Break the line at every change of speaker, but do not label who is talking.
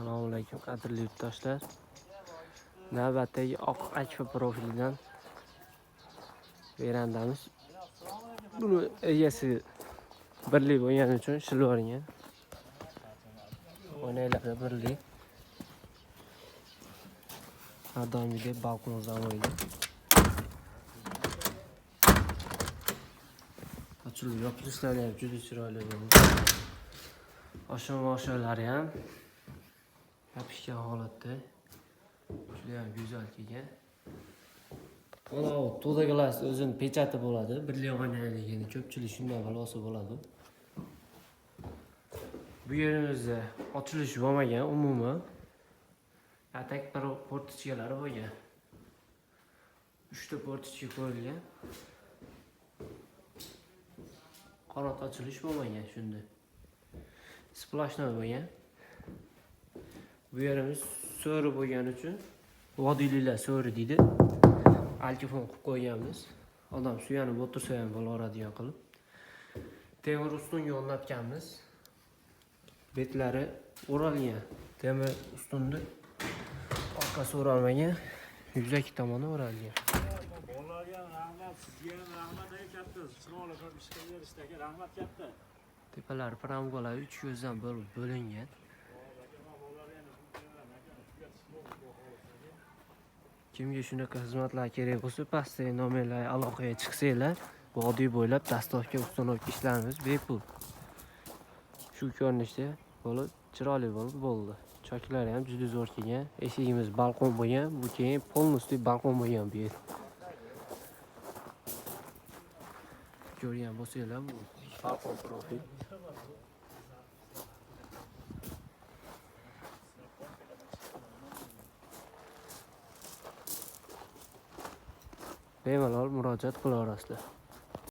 Assalomu alaykum qadrli yurtdoshlar. Navbatdagi oq akfa profilidan verandamiz. Buni egasi birli bo'lgani uchun shilvoringa. O'ynaylarida birli. Har doimgidek balkonimizdan o'ydi. Ochilib yopilishlari ham juda chiroyli bo'ldi. Oshxonalari ham yopishgan holatda. Juda ham go'zal kelgan. Mana bu to'da glas o'zining pechati bo'ladi. Birli o'ynaydigani ko'pchilik shunday bilsa bo'ladi. Bu yerimizda ochilish bo'lmagan umuman. Atak portichkalari bo'lgan. 3 ta portichka qo'yilgan. Qanot ochilish bo'lmagan shunda. Splashlar bo'lgan. Bu yerimiz so'ri bo'lgani uchun vodiyliklar so'ri deydi. Altifon qilib qo'yganmiz. Odam suyanib o'tirsa ham bo'laveradigan qilib. Temir ustunga o'rnatganmiz. Betlari o'ralgan. Temir ustunni orqasi o'ralmagan, yuzaki tomoni o'ralgan.
Bolalarga rahmat, sizga ham rahmat katta. Sinovlar qilib ishga berishdagi rahmat katta.
Tepalari paramgolar 3 ko'zdan bo'lib bo'lingan. Kimga shunaqa xizmatlar kerak bo'lsa, pastdagi nomerlarga aloqaga chiqsanglar, vodiy bo'ylab dastavka uстановka ishlarimiz bepul. Shu ko'rinishda bo'lib, chiroyli bo'ldi. Choklari ham juda zo'r kelgan. Eshigimiz balkon bo'lgan, bu keyin polностью balkon bo'lgan bu yer. Ko'rgan bo'lsanglar, bu balkon profil. Bemalol murojaat qilaverasizlar.